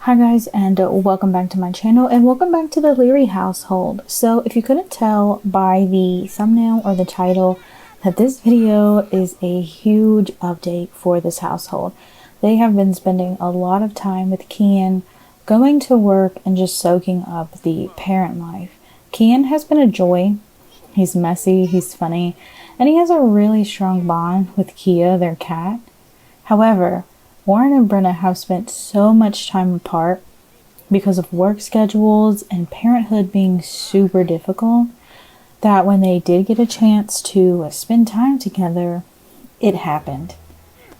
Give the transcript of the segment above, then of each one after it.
Hi guys, and welcome back to my channel, and welcome back to the Leary household. So if you couldn't tell by the thumbnail or the title that this video is a huge update for this household. They have been spending a lot of time with Kian, going to work and just soaking up the parent life. Kian has been a joy. He's messy, he's funny, and he has a really strong bond with Kia, their cat. However, Warren and Brenna have spent so much time apart because of work schedules and parenthood being super difficult that when they did get a chance to spend time together, it happened.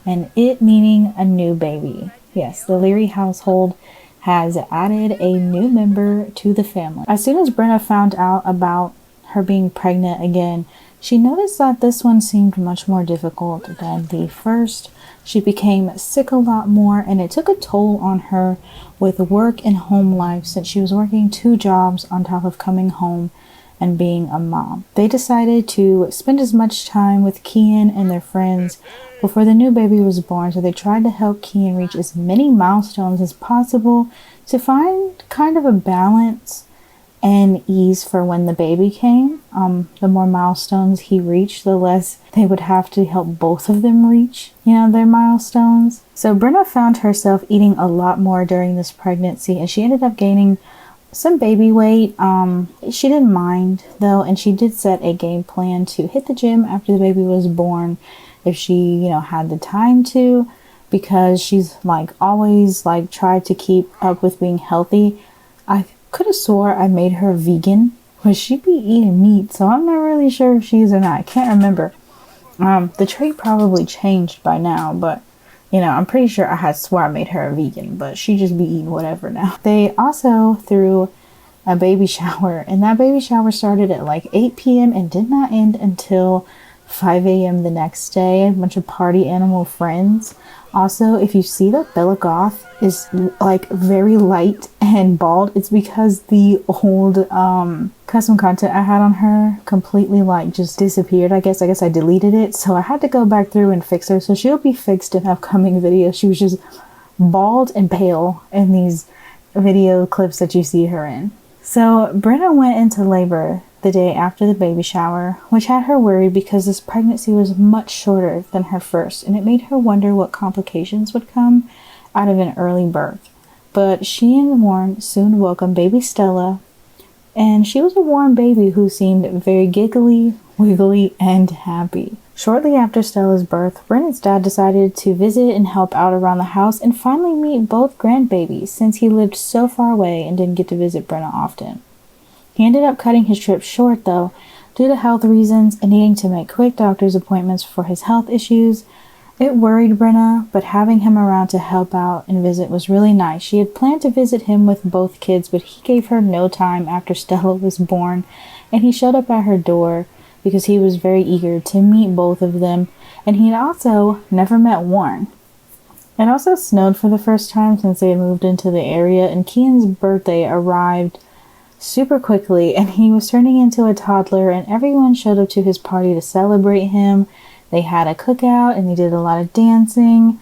And it meaning a new baby. Yes, the Leary household has added a new member to the family. As soon as Brenna found out about her being pregnant again, she noticed that this one seemed much more difficult than the first. She became sick a lot more, and it took a toll on her with work and home life since she was working 2 jobs on top of coming home and being a mom. They decided to spend as much time with Kian and their friends before the new baby was born, so they tried to help Kian reach as many milestones as possible to find kind of a balance and ease for when the baby came. The more milestones he reached, the less they would have to help both of them reach, their milestones. So Brenna found herself eating a lot more during this pregnancy, and she ended up gaining some baby weight. She didn't mind though, and she did set a game plan to hit the gym after the baby was born if she, had the time to, because she's always tried to keep up with being healthy. I could have swore I made her vegan, but she be eating meat, so I'm not really sure if she is or not. I can't remember. The trait probably changed by now, but I'm pretty sure I had swore I made her a vegan, but she just be eating whatever now. They also threw a baby shower, and that baby shower started at 8 p.m. and did not end until 5 a.m. the next day. A bunch of party animal friends. Also, if you see that Bella Goth is very light and bald, it's because the old custom content I had on her completely just disappeared. I guess I deleted it, so I had to go back through and fix her. So she'll be fixed in upcoming videos. She was just bald and pale in these video clips that you see her in. So Brenna went into labor the day after the baby shower, which had her worried because this pregnancy was much shorter than her first, and it made her wonder what complications would come out of an early birth. But she and Warren soon welcomed baby Stella, and she was a warm baby who seemed very giggly, wiggly, and happy. Shortly after Stella's birth, Brenna's dad decided to visit and help out around the house and finally meet both grandbabies since he lived so far away and didn't get to visit Brenna often. He ended up cutting his trip short though, due to health reasons and needing to make quick doctor's appointments for his health issues. It worried Brenna, but having him around to help out and visit was really nice. She had planned to visit him with both kids, but he gave her no time after Stella was born, and he showed up at her door because he was very eager to meet both of them, and he had also never met Warren. It also snowed for the first time since they had moved into the area, and Kian's birthday arrived super quickly, and he was turning into a toddler, and everyone showed up to his party to celebrate him. They had a cookout and they did a lot of dancing.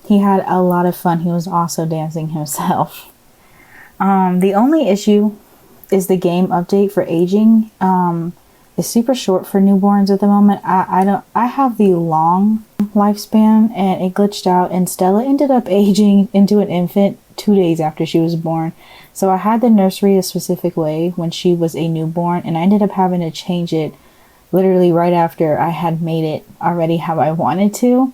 He had a lot of fun. He was also dancing himself. The only issue is the game update for aging. It's super short for newborns at the moment. I have the long lifespan, and it glitched out, and Stella ended up aging into an infant 2 days after she was born. So I had the nursery a specific way when she was a newborn, and I ended up having to change it literally right after I had made it already how I wanted to.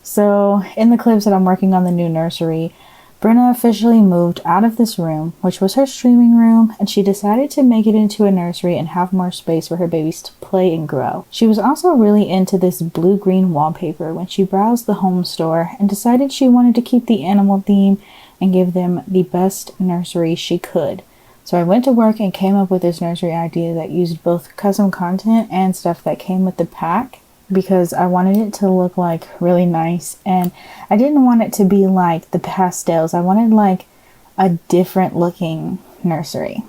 So in the clips that I'm working on the new nursery, Brenna officially moved out of this room, which was her streaming room, and she decided to make it into a nursery and have more space for her babies to play and grow. She was also really into this blue-green wallpaper when she browsed the home store and decided she wanted to keep the animal theme and give them the best nursery she could. So I went to work and came up with this nursery idea that used both custom content and stuff that came with the pack, because I wanted it to look really nice, and I didn't want it to be like the pastels. I wanted a different looking nursery.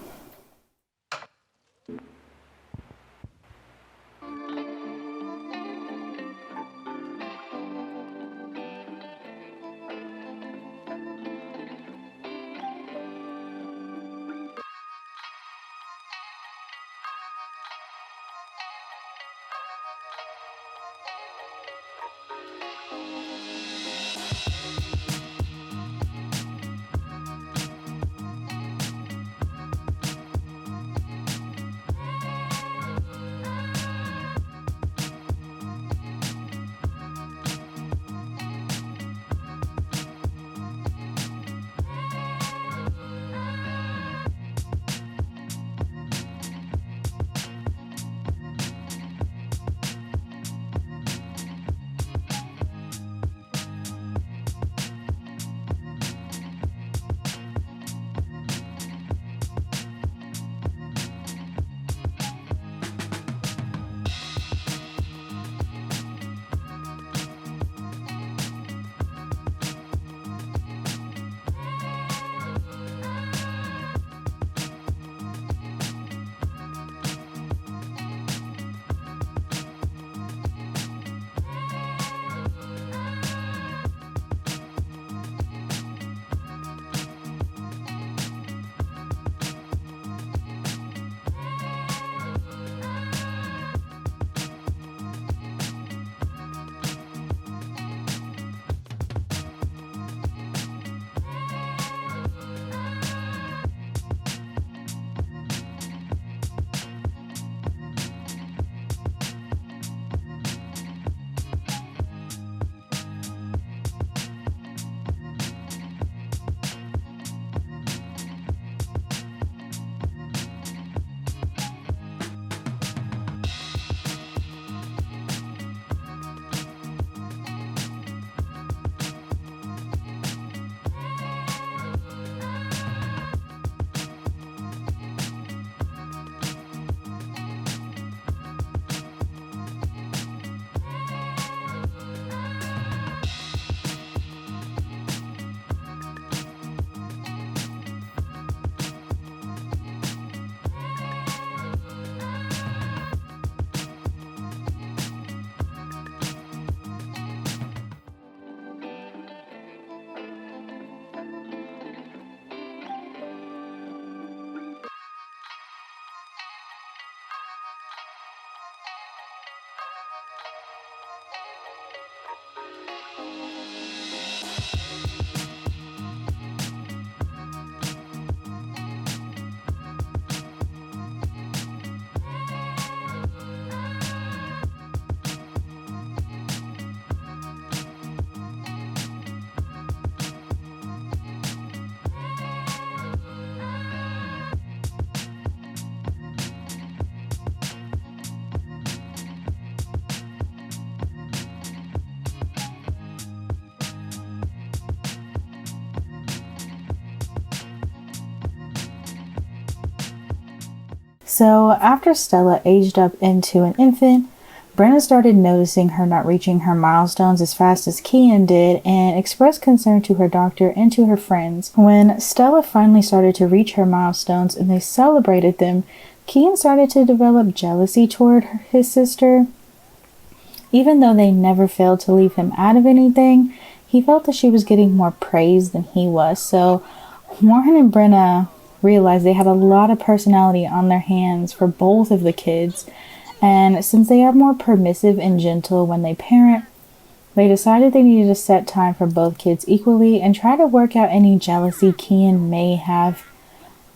So after Stella aged up into an infant, Brenna started noticing her not reaching her milestones as fast as Kian did and expressed concern to her doctor and to her friends. When Stella finally started to reach her milestones and they celebrated them, Kian started to develop jealousy toward his sister. Even though they never failed to leave him out of anything, he felt that she was getting more praise than he was. So Warren and Brenna realized they had a lot of personality on their hands for both of the kids. And since they are more permissive and gentle when they parent, they decided they needed to set time for both kids equally and try to work out any jealousy Kian may have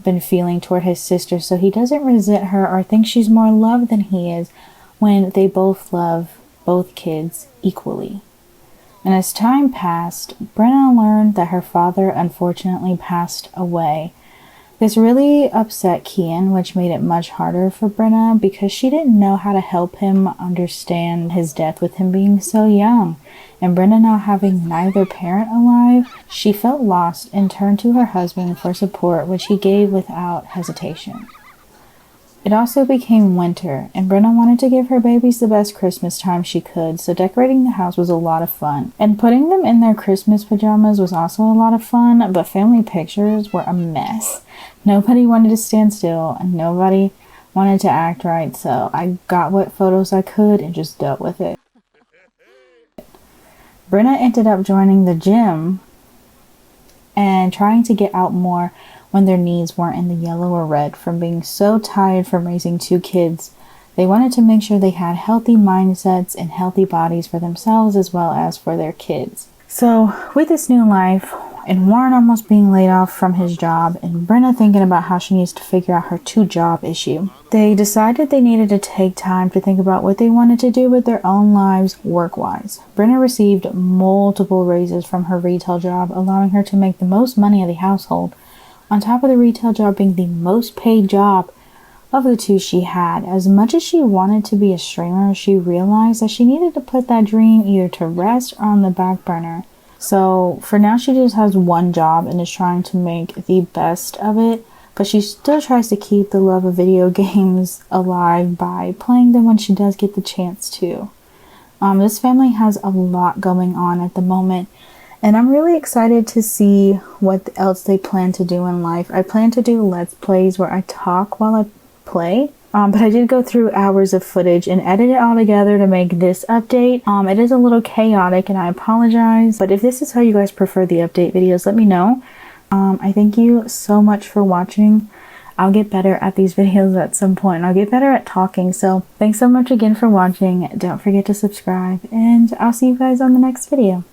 been feeling toward his sister so he doesn't resent her or think she's more loved than he is when they both love both kids equally. And as time passed, Brenna learned that her father unfortunately passed away. This really upset Kian, which made it much harder for Brenna because she didn't know how to help him understand his death with him being so young. And Brenna now having neither parent alive, she felt lost and turned to her husband for support, which he gave without hesitation. It also became winter, and Brenna wanted to give her babies the best Christmas time she could, so decorating the house was a lot of fun. And putting them in their Christmas pajamas was also a lot of fun, but family pictures were a mess. Nobody wanted to stand still, and nobody wanted to act right, so I got what photos I could and just dealt with it. Brenna ended up joining the gym and trying to get out more when their knees weren't in the yellow or red from being so tired from raising two kids. They wanted to make sure they had healthy mindsets and healthy bodies for themselves as well as for their kids. So with this new life, and Warren almost being laid off from his job, and Brenna thinking about how she needs to figure out her two-job issue, they decided they needed to take time to think about what they wanted to do with their own lives work-wise. Brenna received multiple raises from her retail job, allowing her to make the most money of the household, on top of the retail job being the most paid job of the two she had. As much as she wanted to be a streamer, she realized that she needed to put that dream either to rest or on the back burner. So for now, she just has one job and is trying to make the best of it, but she still tries to keep the love of video games alive by playing them when she does get the chance to. This family has a lot going on at the moment, and I'm really excited to see what else they plan to do in life. I plan to do Let's Plays where I talk while I play. But I did go through hours of footage and edit it all together to make this update. It is a little chaotic and I apologize. But if this is how you guys prefer the update videos, let me know. I thank you so much for watching. I'll get better at these videos at some point. I'll get better at talking. So thanks so much again for watching. Don't forget to subscribe and I'll see you guys on the next video.